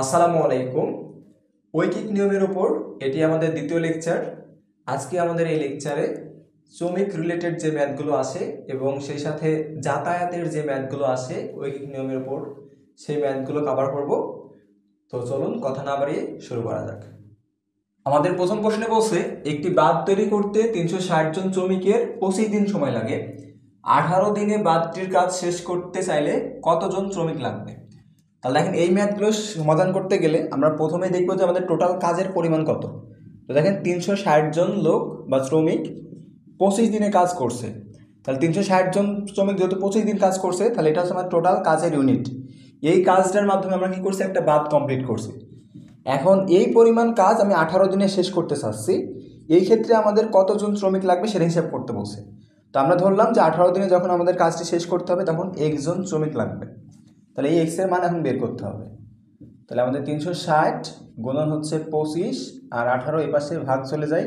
আসসালামু আলাইকুম। ঐকিক নিয়মের উপর এটি আমাদের দ্বিতীয় লেকচার। আজকে আমাদের এই লেকচারে শ্রমিক রিলেটেড যে ম্যাথগুলো আসে এবং সেই সাথে যাতায়াতের যে ম্যাথগুলো আসে ঐকিক নিয়মের উপর সেই ম্যাথগুলো কভার করব। তো চলুন কথা না বাড়িয়ে শুরু করা যাক। আমাদের প্রথম প্রশ্নে বলছে একটি বাঁধ তৈরি করতে 360 জন শ্রমিকের 25 দিন সময় লাগে। 18 দিনে বাঁধটির কাজ শেষ করতে চাইলে কতজন শ্রমিক লাগবে? তাহলে দেখেন এই ম্যাথগুলো সমাধান করতে গেলে আমরা প্রথমে দেখবো যে আমাদের টোটাল কাজের পরিমাণ কত। তো দেখেন 360 জন লোক বা শ্রমিক 25 দিনে কাজ করছে। তাহলে 360 জন শ্রমিক যেহেতু 25 দিন কাজ করছে, তাহলে এটা হচ্ছে আমার টোটাল কাজের ইউনিট। এই কাজটার মাধ্যমে আমরা কি করছি, একটা বাঁধ কমপ্লিট করছি। এখন এই পরিমাণ কাজ আমি 18 দিনে শেষ করতে চাচ্ছি। এই ক্ষেত্রে আমাদের কতজন শ্রমিক লাগবে সেটা হিসাব করতে বলছে। তো আমরা ধরলাম যে 18 দিনে যখন আমাদের কাজটি শেষ করতে হবে তখন একজন শ্রমিক লাগবে। তাহলে এই এক্সের মান এখন বের করতে হবে। তাহলে আমাদের 360 গুণন হচ্ছে 25 আর 18 এই পাশে ভাগ চলে যায়।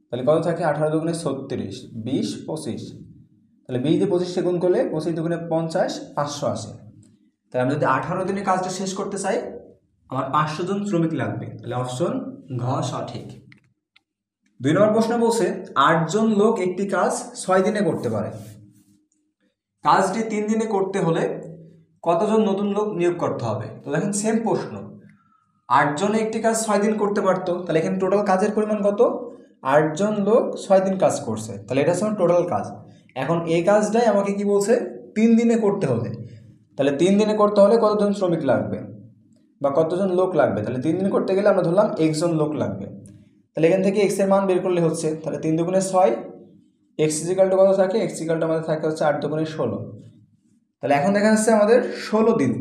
তাহলে কত থাকে? 18 দুগুণে 36, 20, 25। তাহলে 20 দিয়ে 25 গুণ করলে 25 দুগুণে 50, 500 আসে। তাহলে আমি যদি 18 দিনে কাজটা শেষ করতে চাই আমার 500 জন শ্রমিক লাগবে। তাহলে অপশন ঘ সঠিক। 2 নম্বর প্রশ্ন বলছে 8 জন লোক একটি কাজ 6 দিনে করতে পারে। কাজটি 3 দিনে করতে হলে কতজন নতুন লোক নিয়োগ করতে হবে? তো দেখেন সেম প্রশ্ন, 8 জনে একটি কাজ 6 দিন করতে পারতো। তাহলে এখানে টোটাল কাজের পরিমাণ কত? 8 জন লোক 6 দিন কাজ করছে, তাহলে এটা হচ্ছে আমার টোটাল কাজ। এখন এই কাজটাই আমাকে কি বলছে, 3 দিনে করতে হবে। তাহলে 3 দিনে করতে হলে কতজন শ্রমিক লাগবে বা কতজন লোক লাগবে? তাহলে 3 দিন করতে গেলে আমরা ধরলাম একজন লোক লাগবে। তাহলে এখান থেকে এক্স এর মান বের করলে হচ্ছে, তাহলে 3 দুগুণে 6, এক্স ইজিক্যাল টু কত থাকে? এক্স ইজিক্যাল টু আমাদের থাকে হচ্ছে 8 দুগুণে 16। তাহলে এখন দেখা যাচ্ছে আমাদের 16 দিন,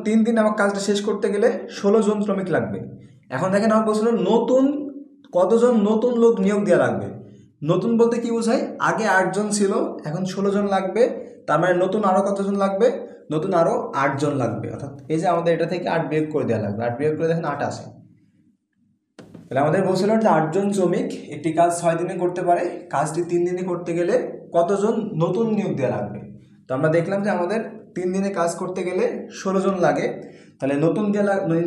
3 দিন আমার কাজটা শেষ করতে গেলে 16 জন শ্রমিক লাগবে। এখন দেখেন আমার বলছিল নতুন কতজন নতুন লোক নিয়োগ দেওয়া লাগবে। নতুন বলতে কি বোঝায়? আগে 8 জন ছিল, এখন 16 জন লাগবে। তার মানে নতুন আরও কতজন লাগবে? নতুন আরও 8 জন লাগবে। অর্থাৎ এই যে আমাদের এটা থেকে 8 বিয়োগ করে দেওয়া লাগবে। 8 বিয়োগ করে দেখেন 8 আসে। তাহলে আমাদের বলছিল যে 8 জন শ্রমিক একটি কাজ 6 দিনে করতে পারে। কাজটি 3 দিনে করতে গেলে কতজন নতুন নিয়োগ দেওয়া লাগবে? তো আমরা দেখলাম যে আমাদের 3 দিনে কাজ করতে গেলে 16 জন লাগে। তাহলে নতুন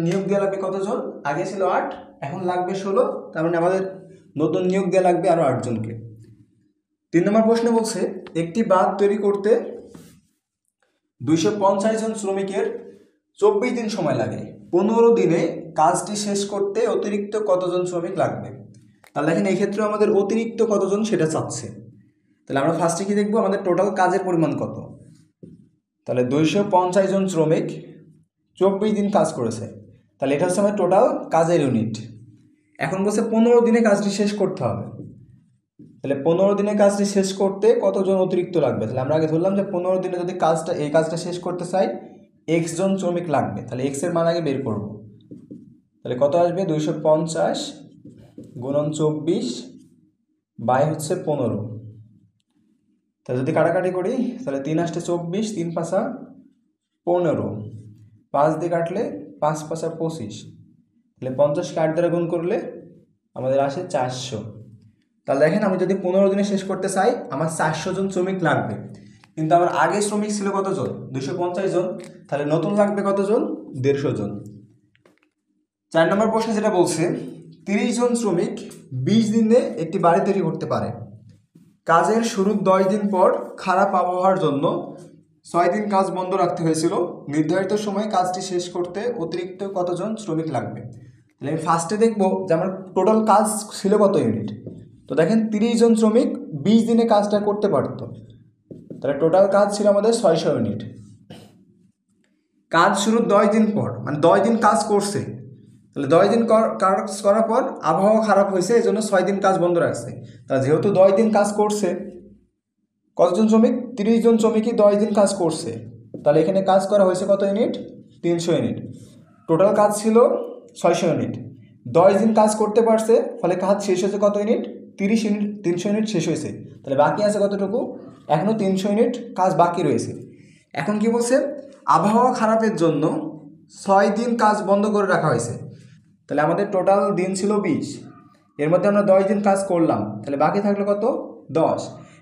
নিয়োগ দেওয়া লাগবে কতজন? আগে ছিল 8, এখন লাগবে 16। তার মানে আমাদের নতুন নিয়োগ দেওয়া লাগবে আরও 8 জনকে। 3 নম্বর প্রশ্নে বলছে একটি বাঁধ তৈরি করতে 250 জন শ্রমিকের 24 দিন সময় লাগে। 15 দিনে কাজটি শেষ করতে অতিরিক্ত কতজন শ্রমিক লাগবে? তাহলে দেখেন এই ক্ষেত্রে আমাদের অতিরিক্ত কতজন সেটা চাচ্ছে। তাহলে আমরা ফার্স্টে কি দেখবো, আমাদের টোটাল কাজের পরিমাণ কত। তাহলে 250 জন শ্রমিক 24 দিন কাজ করেছে, তাহলে এটা হচ্ছে আমাদের টোটাল কাজের ইউনিট। এখন বলছে 15 দিনে কাজটি শেষ করতে হবে। তাহলে 15 দিনে কাজটি শেষ করতে কতজন অতিরিক্ত লাগবে? তাহলে আমরা আগে ধরলাম যে 15 দিনে যদি এই কাজটা শেষ করতে চাই এক্স জন শ্রমিক লাগবে। তাহলে এক্স এর মান আগে বের করব। তাহলে কত আসবে? 250 গুণন 24 বাই হচ্ছে 15। তাহলে যদি কাটাকাটি করি তাহলে 3 আসতে 24, 3 পাঁচা 15, 5 দিয়ে কাটলে 5 পাঁচা 25। তাহলে 50কে 8 দ্বারা গুণ করলে আমাদের আসে 400। তাহলে দেখেন আমি যদি 15 দিনে শেষ করতে চাই আমার 400 জন শ্রমিক লাগবে, কিন্তু আমার আগে শ্রমিক ছিল কতজন? 250 জন। তাহলে নতুন লাগবে কতজন? 150 জন। 4 নম্বর প্রশ্নে যেটা বলছে 30 জন শ্রমিক 20 দিনে একটি বাড়ি তৈরি করতে পারে। কাজের শুরুর 10 দিন পর খারাপ আবহাওয়ার জন্য 6 দিন কাজ বন্ধ রাখতে হয়েছিল। নির্ধারিত সময়ে কাজটি শেষ করতে অতিরিক্ত কতজন শ্রমিক লাগবে? তাহলে আমি ফার্স্টে দেখবো যে আমার টোটাল কাজ ছিল কত ইউনিট। তো দেখেন 30 জন শ্রমিক 20 দিনে কাজটা করতে পারতো, তাহলে টোটাল কাজ ছিল আমাদের 600 ইউনিট। কাজ শুরুর 10 দিন পর, মানে 10 দিন কাজ করছে, তাহলে 10 দিন কাজ করার পর আবহাওয়া খারাপ হয়েছে, এই জন্য 6 দিন কাজ বন্ধ রাখছে। তাহলে যেহেতু 10 দিন কাজ করছে, কতজন শ্রমিক? 30 জন শ্রমিকই 10 দিন কাজ করছে, তাহলে এখানে কাজ করা হয়েছে কত ইউনিট? 300 ইউনিট। টোটাল কাজ ছিল 600 ইউনিট, 10 দিন কাজ করতে পারছে, ফলে কাজ শেষ হয়েছে কত ইউনিট? 30 ইউনিট। 300 ইউনিট শেষ হয়েছে, তাহলে বাকি আছে কতটুকু? এখনও 300 ইউনিট কাজ বাকি রয়েছে। এখন কি বলছে? আবহাওয়া খারাপের জন্য 6 দিন কাজ বন্ধ করে রাখা হয়েছে। তাহলে আমাদের টোটাল দিন ছিল 20, এর মধ্যে আমরা 10 দিন কাজ করলাম, তাহলে বাকি থাকলো কত? 10।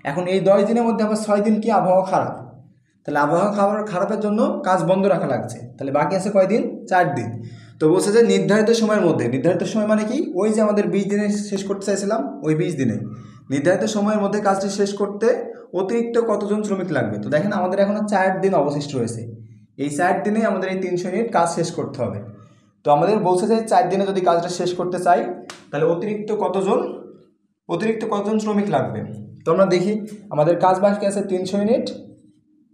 এখন এই 10 দিনের মধ্যে আবার 6 দিন কি আবহাওয়া খারাপ, তাহলে আবহাওয়া খারাপের জন্য কাজ বন্ধ রাখা লাগছে। তাহলে বাকি আছে কয়দিন? 4 দিন। তো বলছে যে নির্ধারিত সময়ের মধ্যে, নির্ধারিত সময় মানে কি, ওই যে আমাদের 20 দিনে শেষ করতে চাইছিলাম, ওই 20 দিনে নির্ধারিত সময়ের মধ্যে কাজটি শেষ করতে অতিরিক্ত কতজন শ্রমিক লাগবে। তো দেখেন আমাদের এখনো 4 দিন অবশিষ্ট রয়েছে। এই 4 দিনে আমাদের এই 300 ইউনিট কাজ শেষ করতে হবে। তো আমাদের বলছে যে 4 দিনে যদি কাজটা শেষ করতে চাই তাহলে অতিরিক্ত কতজন শ্রমিক লাগবে। তো আমরা দেখি আমাদের কাজ বাকি আছে 300 ইউনিট,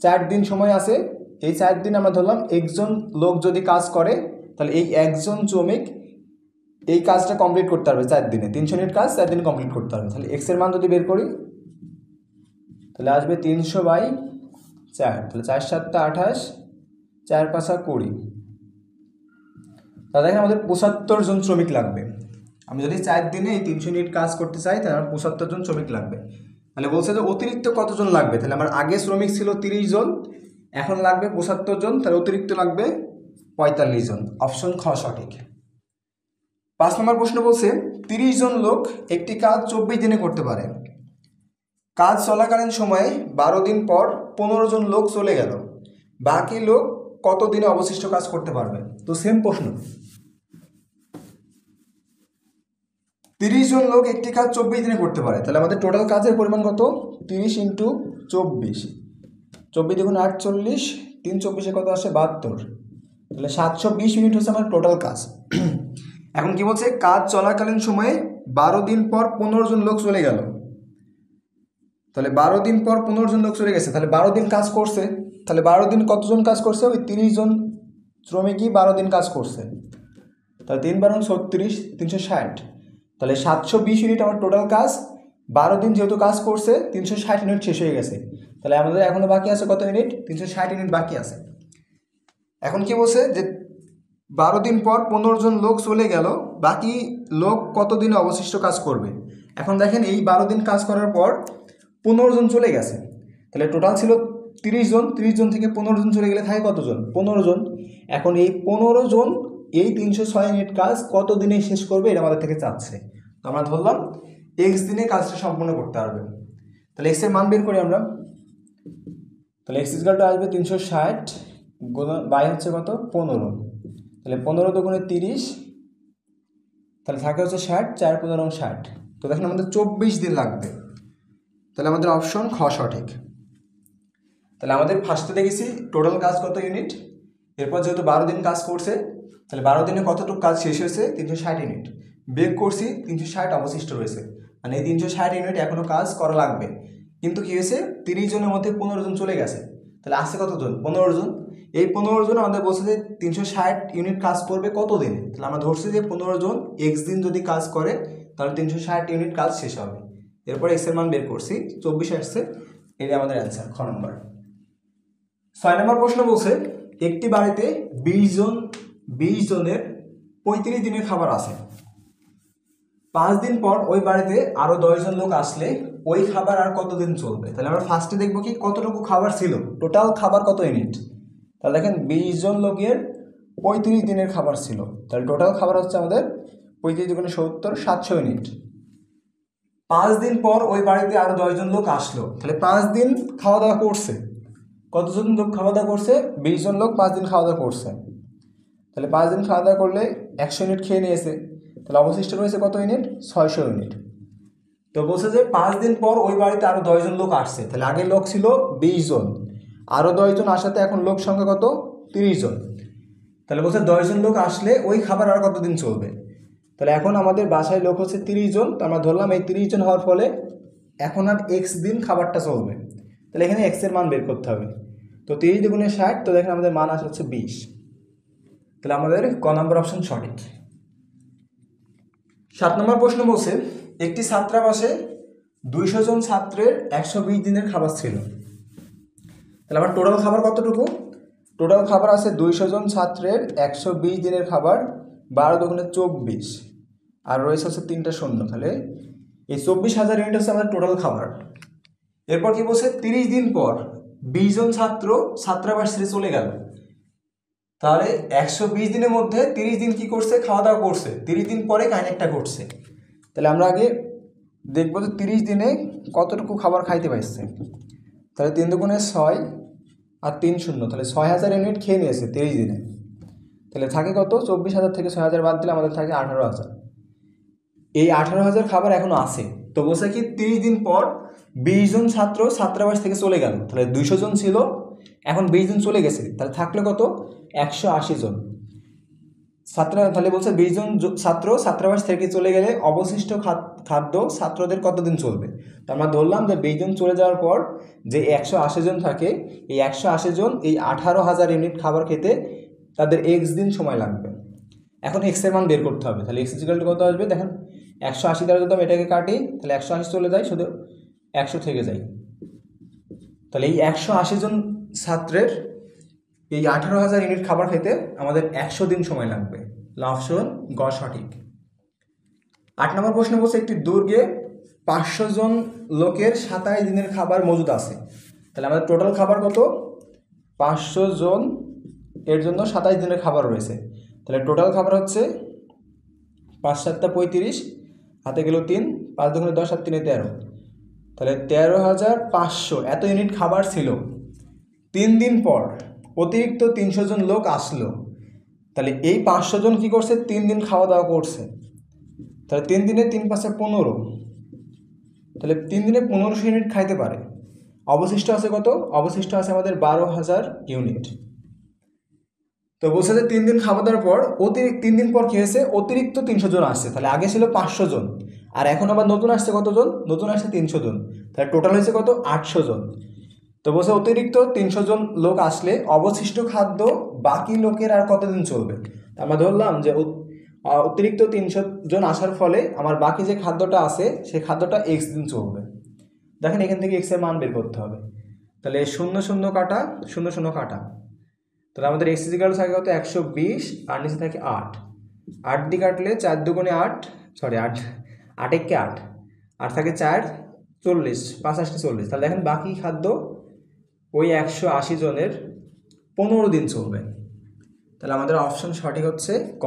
4 দিন সময় আছে। এই 4 দিন আমরা ধরলাম একজন লোক যদি কাজ করে তাহলে এই একজন শ্রমিক এই কাজটা কমপ্লিট করতে পারবে 4 দিনে। 300 ইউনিট কাজ 4 দিনে কমপ্লিট করতে পারবে। তাহলে এক্স এর মান যদি বের করি তাহলে আসবে 300/4। তাহলে 4 7 28, 4 5 20। তাহলে দেখেন আমাদের 75 জন শ্রমিক লাগবে। আমি যদি 4 দিনে এই 300 ইউনিট কাজ করতে চাই তাহলে আমার 75 জন শ্রমিক লাগবে। তাহলে বলছে যে অতিরিক্ত কতজন লাগবে। তাহলে আমার আগে শ্রমিক ছিল 30 জন, এখন লাগবে 75 জন, তাহলে অতিরিক্ত লাগবে 45 জন। অপশন খ সঠিক। 5 নম্বর প্রশ্ন বলছে 30 জন লোক একটি কাজ 24 দিনে করতে পারে। কাজ চলাকালীন সময়ে 12 দিন পর 15 জন লোক চলে গেল, বাকি লোক কত দিনে অবশিষ্ট কাজ করতে পারবে। তো সেম প্রশ্ন, 30 জন লোক একটি কাজ 24 দিনে করতে পারে। তাহলে আমাদের টোটাল কাজের পরিমাণ কত? 30 × 24, 24 × 48, 3 24 কত আসে? 72। তাহলে 720 ইউনিট হচ্ছে আমার টোটাল কাজ। এখন কি বলছে? কাজ চলাকালীন সময়ে 12 দিন পর 15 জন লোক চলে গেল। তাহলে 12 দিন পর 15 জন লোক চলে গেছে, তাহলে 12 দিন কাজ করছে। তাহলে 12 দিন কতজন কাজ করছে? ওই 30 জন শ্রমিকই 12 দিন কাজ করছে। তাহলে 3 × 36, 360। তাহলে 720 ইউনিট আমার টোটাল কাজ। 12 দিন যেহেতু কাজ করছে 360 ইউনিট শেষ হয়ে গেছে। তাহলে আমাদের এখনো বাকি আছে কত ইউনিট? 360 ইউনিট বাকি আছে। এখন কি বলছে যে 12 দিন পর 15 জন লোক চলে গেল, বাকি লোক কত দিনে অবশিষ্ট কাজ করবে। এখন দেখেন এই 12 দিন কাজ করার পর 15 জন চলে গেছে। তাহলে টোটাল ছিল 30 জন, 30 জন থেকে 15 জন চলে গেলে থাকে কতজন? 15 জন। এখন এই 15 জন এই 306 ইউনিট কাজ কত দিনে শেষ করবে এটা আমাদের থেকে চাচ্ছে। তো আমরা ধরলাম এক্স দিনে কাজটা সম্পূর্ণ করতে পারবে। তাহলে এক্স এর মান বের করি আমরা। তাহলে এক্স ইকুয়াল আসবে 360 বাই হচ্ছে কত? 15। তাহলে 15 দুগুণে 30, তাহলে থাকে হচ্ছে 60, 4 15 60। তো দেখেন আমাদের 24 দিন লাগবে। তাহলে আমাদের অপশন খ সঠিক। তাহলে আমাদের ফার্স্টে দেখেছি টোটাল কাজ কত ইউনিট, এরপর যেহেতু 12 দিন কাজ করছে তাহলে 12 দিনে কতটুকু কাজ শেষ হয়েছে? 360 ইউনিট। বের করছি 360 অবশিষ্ট রয়েছে, মানে এই 360 ইউনিট এখনও কাজ করা লাগবে। কিন্তু কী হয়েছে? 30 জনের মধ্যে 15 জন চলে গেছে, তাহলে আসছে কতজন? 15 জন। এই 15 জন আমাদের বলছে যে 360 ইউনিট কাজ করবে কত দিনে। তাহলে আমরা ধরছি যে 15 জন এক্স দিন যদি কাজ করে তাহলে 360 ইউনিট কাজ শেষ হবে। এরপর এক্স এর মান বের করছি, 24 আসছে। এটা আমাদের অ্যান্সার খ নম্বর। 6 নম্বর প্রশ্ন বলছে একটি বাড়িতে 20 জনের 35 দিনের খাবার আছে। 5 দিন পর ওই বাড়িতে আরো 10 জন লোক আসলে ওই খাবার আর কতদিন চলবে। তাহলে আমরা ফার্স্টে দেখবো কি কতটুকু খাবার ছিল, টোটাল খাবার কত ইউনিট। তাহলে দেখেন 20 জন লোকের 35 দিনের খাবার ছিল। তাহলে টোটাল খাবার হচ্ছে আমাদের 35 × 70, 700 ইউনিট। 5 দিন পর ওই বাড়িতে আরো 10 জন লোক আসলো, তাহলে 5 দিন খাওয়া দাওয়া করছে। কতজন লোক খাওয়া দাওয়া করছে? 20 জন লোক 5 দিন খাওয়া দাওয়া করছে। তাহলে 5 দিন খাওয়া দাওয়া করলে 100 ইউনিট খেয়ে নিয়েছে, তাহলে অবশিষ্ট রয়েছে কত ইউনিট? 600 ইউনিট। তো বলছে যে 5 দিন পর ওই বাড়িতে আরো 10 জন লোক আসছে। তাহলে আগের লোক ছিল 20 জন, আরো 10 জন আসাতে এখন লোক সংখ্যা কত? 30 জন। তাহলে বলছে 10 জন লোক আসলে ওই খাবার আর কতদিন চলবে। তাহলে এখন আমাদের বাসায় লোক হচ্ছে 30 জন, তো আমরা ধরলাম এই 30 জন হওয়ার ফলে এখন আর এক্স দিন খাবারটা চলবে। তাহলে এখানে এক্স এর মান বের করতে হবে। তো 30 দুগুণে 60, তো দেখেন আমাদের মান আসে হচ্ছে 20। তাহলে আমাদের ক নম্বর অপশন সঠিক। 7 নম্বর প্রশ্ন বলছে একটি ছাত্রাবাসে 200 জন ছাত্রের 120 দিনের খাবার ছিল। তাহলে আমার টোটাল খাবার কতটুকু? টোটাল খাবার আছে 200 জন ছাত্রের 120 দিনের খাবার, 12 দুগুণে 24, আর রয়েছে হচ্ছে 3টা শূন্য। তাহলে এই 24,000 ইউনিট হচ্ছে আমাদের টোটাল খাবার। এরপর কি বলছে 30 দিন পর 20 জন ছাত্র ছাত্রাবাস ছেড়ে চলে গেল। তাহলে 120 দিনের মধ্যে 30 দিন কি করছে? খাওয়া দাওয়া করছে। 30 দিন পরে কাহিনীটা ঘটছে। তাহলে আমরা আগে দেখবো যে 30 দিনে কতটুকু খাবার খাইতে পারছে। তাহলে 3 দুগুণে 6, আর 3 শূন্য, তাহলে 6000 ইউনিট খেয়ে নিয়েছে 30 দিনে। তাহলে থাকে কত? 24,000 থেকে 6000 বাদ দিলে আমাদের থাকে 18,000। এই 18,000 খাবার এখনো আছে। তো বলছে কি 30 দিন পর 20 জন ছাত্র ছাত্রাবাস থেকে চলে গেল। তাহলে 200 জন ছিল, এখন 20 জন চলে গেছে, তাহলে থাকলো কত? 180 জন ছাত্র। তাহলে বলছে 20 জন ছাত্র ছাত্রাবাস থেকে চলে গেলে অবশিষ্ট খাদ্য ছাত্রদের কতদিন চলবে। তো আমরা ধরলাম যে 20 জন চলে যাওয়ার পর যে 180 জন থাকে, এই 180 জন এই 18,000 ইউনিট খাবার খেতে তাদের এক্স দিন সময় লাগবে। এখন এক্স এর মান বের করতে হবে। তাহলে এক্স ইকুয়াল টু কত আসবে দেখেন, 180 দ্বারা যদি আমি এটাকে কাটি তাহলে 180 চলে যায়, শুধু 100 থেকে যায়। তাহলে এই 180 জন ছাত্রের এই 18,000 ইউনিট খাবার খেতে আমাদের 100 দিন সময় লাগবে। অপশন গ সঠিক। 8 নম্বর প্রশ্ন বলছে একটি দুর্গে 500 জন লোকের 27 দিনের খাবার মজুদ আছে। তাহলে আমাদের টোটাল খাবার কত? 500 জন এর জন্য 27 দিনের খাবার রয়েছে। তাহলে টোটাল খাবার হচ্ছে 5 7 35, হাতে গেল 3, 5 2 10 আর 3 13। তাহলে 13,500 এত ইউনিট খাবার ছিল। 3 দিন পর অতিরিক্ত 300 জন লোক আসলো। তাহলে এই 500 জন কী করছে? 3 দিন খাওয়া দাওয়া করছে। তাহলে 3 দিনে 3 5 15, তাহলে 3 দিনে 1500 ইউনিট খাইতে পারে। অবশিষ্ট আছে কত? অবশিষ্ট আছে আমাদের 12,000 ইউনিট। তো বলছে যে 3 দিন খাওয়া দাওয়ার পর 3 দিন পর কী হয়েছে? অতিরিক্ত 300 জন আসছে। তাহলে আগে ছিল 500 জন, আর এখন আবার নতুন আসছে কতজন? নতুন আসছে 300 জন। তাহলে টোটাল হয়েছে কত? 800 জন। তো বলছে অতিরিক্ত 300 জন লোক আসলে অবশিষ্ট খাদ্য বাকি লোকের আর কতদিন চলবে। আমরা ধরলাম যে অতিরিক্ত 300 জন আসার ফলে আমার বাকি যে খাদ্যটা আছে সেই খাদ্যটা এক্স দিন চলবে। দেখেন এখান থেকে এক্স এর মান বের করতে হবে। তাহলে 0 0 কাটা 0 0 কাটা, তাহলে আমাদের এক্স ইকুয়াল থাকে কত? 120, আর নিচে থাকে 8। 8 দিয়ে কাটলে 4 2 8, সরি 8 8 1 8, আর থাকে 4 40, 5 8 40। তাহলে দেখেন বাকি খাদ্য ওই 180 জনের 15 দিন চলবে। তাহলে আমাদের অপশন সঠিক হচ্ছে ক।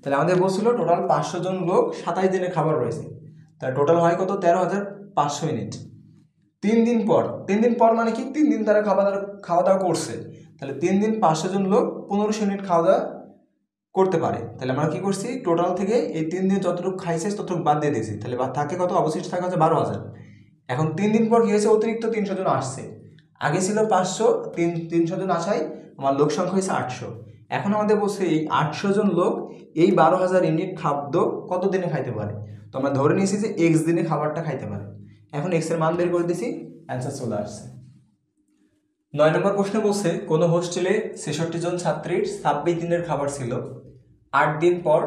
তাহলে আমাদের বলছিল টোটাল 500 জন লোক 27 দিনের খাবার রয়েছে। তাহলে টোটাল হয় কত? 13,500 ইউনিট। 3 দিন পর, 3 দিন পর মানে কি? 3 দিন তারা খাওয়া দাওয়া করছে। তাহলে 3 দিন 500 জন লোক 1500 ইউনিট খাওয়া দাওয়া করতে পারে। তাহলে আমরা কি করছি? টোটাল থেকে এই 3 দিন যতটুকু খাইছে ততটুকু বাদ দিয়ে দিয়েছি। তাহলে থাকে কত? অবশিষ্ট থাকে হচ্ছে 12,000। এখন 3 দিন পর কি হয়েছে? অতিরিক্ত 300 জন আসছে। আগে ছিল 500, 300 জন আসায় আমার লোক সংখ্যা হয়েছে 800। এখন আমাদের বলছে এই 800 জন লোক এই 12,000 ইউনিট খাদ্য কত দিনে খাইতে পারে। তো আমরা ধরে নিয়েছি যে এক্স দিনে খাবারটা খাইতে পারে। এখন এক্স এর মান বের করে দিয়েছি, অ্যান্সার চলে আসছে। 9 নম্বর প্রশ্ন বলছে কোনো হোস্টেলে 66 জন ছাত্রীর 26 দিনের খাবার ছিল। 8 দিন পর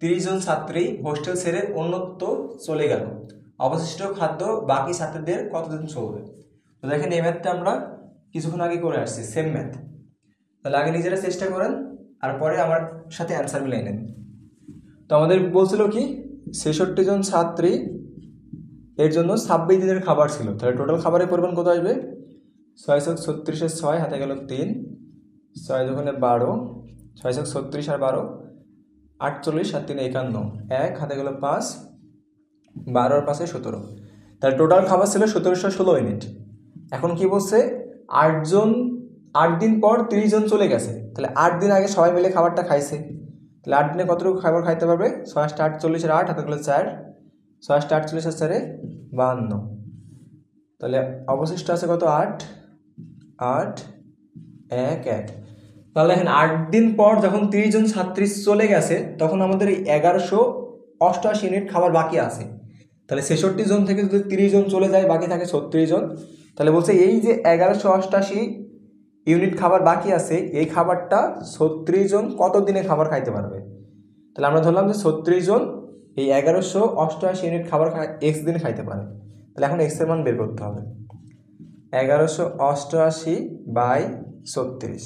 30 জন ছাত্রী হোস্টেল ছেড়ে অন্যত্র চলে গেল। অবশিষ্ট খাদ্য বাকি ছাত্রীদের কতদিন চলবে। তো দেখেন এই ম্যাথটা আমরা কিছুক্ষণ আগে করে আসছি, সেম ম্যাথ। তাহলে আগে নিজেরা চেষ্টা করেন আর পরে আমার সাথে অ্যান্সার মিলাই নেন। তো আমাদের বলছিল কি 66 জন ছাত্রী এর জন্য 26 দিনের খাবার ছিল। তাহলে টোটাল খাবারের পরিমাণ কত আসবে? 6 36 6, হাতে গেল 3, 6 2 12, 6 36 আর 12 48, আর 3 51, 1 হাতে গেল 5, 12 আর 5 17। তাহলে টোটাল খাবার ছিল 1716 ইউনিট। এখন কি বলছে? 8 দিন পর 30 জন চলে গেছে। তাহলে 8 দিন আগে সবাই মিলে খাবারটা খাইছে। তাহলে 8 দিনে কতটুকু খাবার খাইতে পারবে? 6 48 আর 8, হাতে গেল 4, 6 48 আর 4 52। তাহলে অবশিষ্ট আছে কত? 8 8 1 1। তাহলে দেখেন 8 দিন পর যখন 30 জন ছাত্রী চলে গেছে তখন আমাদের 1188 ইউনিট খাবার বাকি আছে। তাহলে 66 জন থেকে যদি 30 জন চলে যায় বাকি থাকে 36 জন। তাহলে বলছে এই যে 1188 ইউনিট খাবার বাকি আছে এই খাবারটা 36 জন কত দিনে খাবার খাইতে পারবে। তাহলে আমরা ধরলাম যে 36 জন এই 1188 ইউনিট খাবার এক্স দিনে খাইতে পারে। তাহলে এখন এক্স এর মান বের করতে হবে। 1188 বাই 36,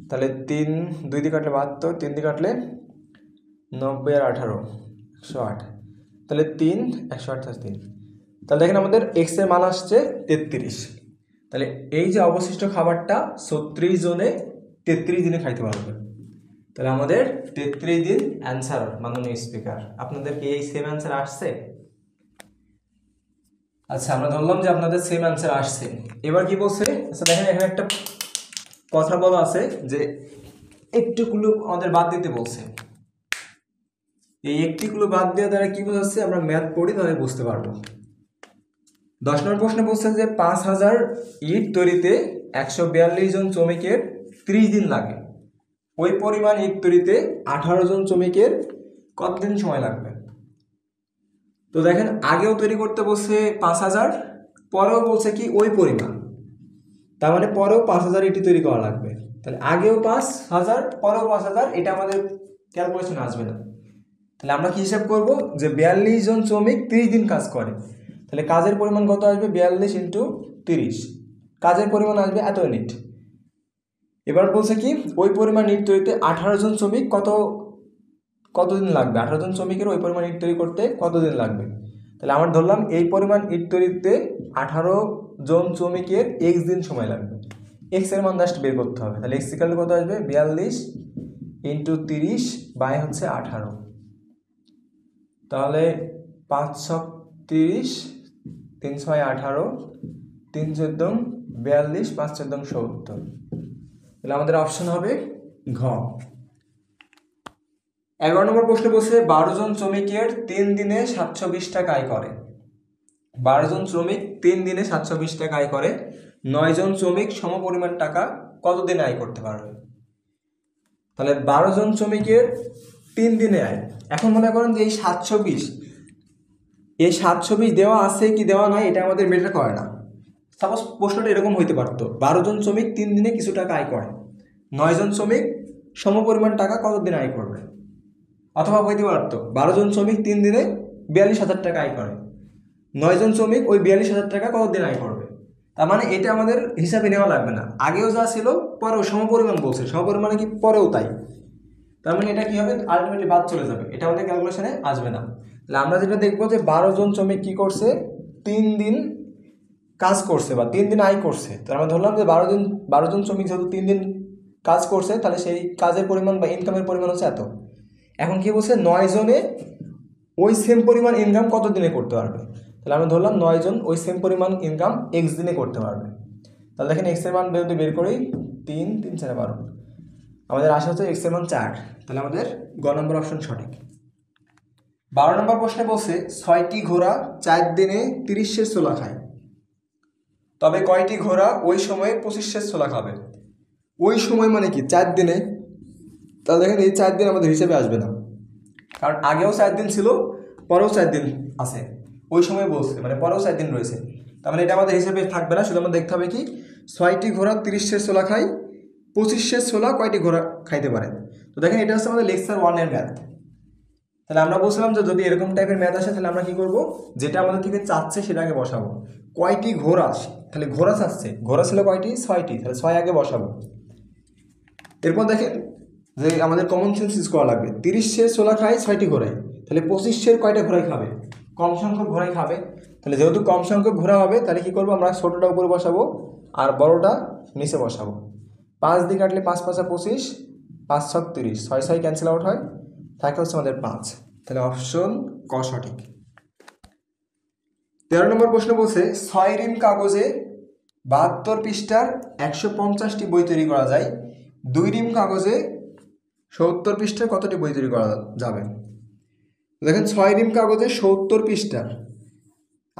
তাহলে 3 2 দিয়ে কাটলে 72, 3 দিয়ে কাটলে 90 আর 18 108। তাহলে 3 108 3। তাহলে দেখেন আমাদের এক্স এর মান আসছে 33। তাহলে এই যে অবশিষ্ট খাবারটা 36 জনে 33 দিনে খাইতে পারবে। তাহলে আমাদের 33 দিন অ্যান্সার। মাননীয় স্পিকার, আপনাদের কি এই সেম অ্যান্সার আসছে? আচ্ছা, আমরা ধরলাম যে আপনাদের সেম অ্যান্সার আসছে। এবার কি বলছে, আচ্ছা দেখেন এখানে একটা কথা বলা আছে যে একটিগুলো আমাদের বাদ দিতে বলছে। এই একটিগুলো বাদ দেওয়া দ্বারা কি বোঝাচ্ছে, আমরা ম্যাথ পড়ি তাহলে বুঝতে পারবো। 10 নম্বর প্রশ্নে বলছে যে 5000 ইট তৈরিতে 142 জন শ্রমিকের 30 দিন লাগে। ওই পরিমাণ ইট তৈরিতে 18 জন শ্রমিকের কতদিন সময় লাগবে? তো দেখেন আগেও তৈরি করতে বলছে 5000, পরেও বলছে কি ওই পরিমাণ, তার মানে পরেও 5000 ইটি তৈরি করা লাগবে। তাহলে আগেও 5000, পরেও 5000, এটা আমাদের ক্যালকুলেশন আসবে না। তাহলে আমরা কি হিসাব করব যে 42 জন শ্রমিক 30 দিন কাজ করে, তাহলে কাজের পরিমাণ কত আসবে, 42 ইন্টু 30, কাজের পরিমাণ আসবে এত ইউনিট। এবার বলছে কি ওই পরিমাণ ইট তৈরিতে 18 জন শ্রমিক কতদিন লাগবে, 18 জন শ্রমিকের ওই পরিমাণ ইট তৈরি করতে কতদিন লাগবে। তাহলে আমরা ধরলাম এই পরিমাণ ইট তৈরিতে 18 জন শ্রমিকের x দিন সময় লাগবে। এক্স এর মান জাস্ট বের করতে হবে। তাহলে এক্স ইকুয়াল কত আসবে, 42 ইন্টু 30 বাই হচ্ছে 18। তাহলে 5 ছক 30, 3 ছয় 18, 3 14 42, 5 14 70। তাহলে আমাদের অপশন হবে ঘ। 11 নম্বর প্রশ্ন বলছে 12 জন শ্রমিকের 3 দিনে 720 টাকা আয় করে। 12 জন শ্রমিক 3 দিনে 720 টাকা আয় করে, 9 জন শ্রমিক সমপরিমাণ টাকা কতদিনে আয় করতে পারবে? তাহলে 12 জন শ্রমিকের 3 দিনে আয়। এখন মনে করেন যে এই 720 দেওয়া আছে কি দেওয়া নাই এটা আমাদের ম্যাটার করে না। সাপোজ প্রশ্নটা এরকম হইতে পারতো, 12 জন শ্রমিক 3 দিনে কিছু টাকা আয় করে, 9 জন শ্রমিক সমপরিমাণ টাকা কতদিন আয় করবে। অথবা হইতে পারতো 12 জন শ্রমিক 3 দিনে 42,000 টাকা আয় করে, 9 জন শ্রমিক ওই 42,000 টাকা কতদিন আয় করবে। তার মানে এটা আমাদের হিসাবে নেওয়া লাগবে না, আগেও যা ছিল পরেও সমপরিমাণ বলছে, সমপরিমাণে কি পরেও তাই। তার মানে এটা কি হবে, আলটিমেটলি বাদ চলে যাবে, এটা আমাদের ক্যালকুলেশনে আসবে না। তাহলে আমরা যেটা দেখবো যে 12 জন শ্রমিক কি করছে, 3 দিন কাজ করছে বা 3 দিন আয় করছে। তো আমরা ধরলাম যে 12 জন শ্রমিক যেহেতু 3 দিন কাজ করছে, তাহলে সেই কাজের পরিমাণ বা ইনকামের পরিমাণ হচ্ছে এত। এখন কি বলছে, 9 জনে ওই সেম পরিমাণ ইনকাম কত দিনে করতে পারবে। তাহলে আমরা ধরলাম 9 জন ওই সেম পরিমাণ ইনকাম এক্স দিনে করতে পারবে। তাহলে দেখেন এক্স এর মান যদি বের করি 3 3 4 12, আমাদের আসা হচ্ছে এক্স এর মান 4। তাহলে আমাদের গ নম্বর অপশন সঠিক। 12 নম্বর প্রশ্নে বলছে 6টি ঘোড়া 4 দিনে 30 সের ছোলা খায়, তবে কয়টি ঘোড়া ওই সময়ে 25 সের ছোলা খাবে। ওই সময় মানে কি 4 দিনে। তাহলে দেখেন এই 4 দিন আমাদের হিসেবে আসবে না, কারণ আগেও 4 দিন ছিল, পরেও 4 দিন আছে, ওই সময় বলছে মানে পরেও 4 দিন রয়েছে। তার মানে এটা আমাদের হিসেবে থাকবে না। শুধু আমাদের দেখতে হবে কি 6টি ঘোড়া 30 সের ছোলা খায়, 25 সের ছোলা কয়টি ঘোড়া খাইতে পারে। তো দেখেন এটা হচ্ছে আমাদের লেকচার 1 এর ম্যাথ। তাহলে আমরা বলছিলাম যে যদি এরকম টাইপের ম্যাথ আসে তাহলে আমরা কি করব, যেটা আমাদের থেকে চাচ্ছে সেটা আগে বসাবো। কয়টি ঘোড়া, তাহলে ঘোড়া চাচ্ছে, ঘোড়া ছিল কয়টি, 6টি, তাহলে 6 আগে বসাবো। এরপর দেখেন যে আমাদের কমন সেন্স ইউজ করা লাগবে, 30 সের ছোলা খায় 6টি ঘোড়ায়, তাহলে 25 সের কয়টা ঘোড়ায় খাবে, কম সংখ্যক ঘোড়ায় খাবে। তাহলে যেহেতু কম সংখ্যক ঘোড়া হবে তাহলে কি করবো, আমরা ছোটোটা উপরে বসাবো আর বড়টা নিচে বসাবো। 5 দিয়ে কাটলে 5 5 25, 5 6 30, 6 6 ক্যান্সেল আউট হয়, থাকে হচ্ছে আমাদের 5। তাহলে অপশন ক সঠিক। 13 নম্বর প্রশ্ন বলছে 6 রিম কাগজে 72 পৃষ্ঠার 150টি বই তৈরি করা যায়, 2 রিম কাগজে 70 পৃষ্ঠার কতটি বই তৈরি করা যাবে। দেখেন 6 রিম কাগজে 70 পৃষ্ঠার,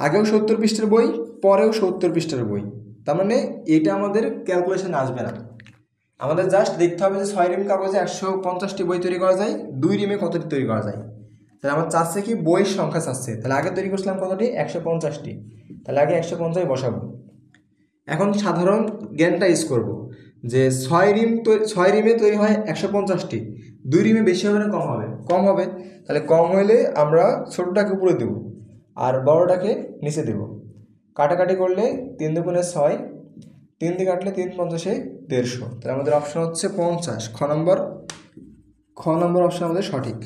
আগেও 70 পৃষ্ঠার বই, পরেও 70 পৃষ্ঠার বই। তার মানে এটা আমাদের ক্যালকুলেশন আসবে না, আমাদের জাস্ট দেখতে হবে যে 6 রিম কাগজে 150টি বই তৈরি করা যায়, 2 রিমে কতটি তৈরি করা যায়। তাহলে আমার চাচ্ছে কি বইয়ের সংখ্যা চাচ্ছে, তাহলে আগে তৈরি করছিলাম কতটি, 150টি, তাহলে আগে 150 বসাবো। এখন সাধারণ জ্ঞানটা ইউজ করবো যে 6 রিমে তৈরি হয় 150টি, 2 রিমে বেশি হবে না কম হবে, কম হবে। তাহলে কম হইলে আমরা ছোটোটাকে উপরে দেবো আর বড়টাকে নিচে দেব। কাটাকাটি করলে 3 দুগুণে 6, 3 দিয়ে কাটলে 3 50 150। তাহলে আমাদের অপশন হচ্ছে 50, খ নম্বর অপশন আমাদের সঠিক।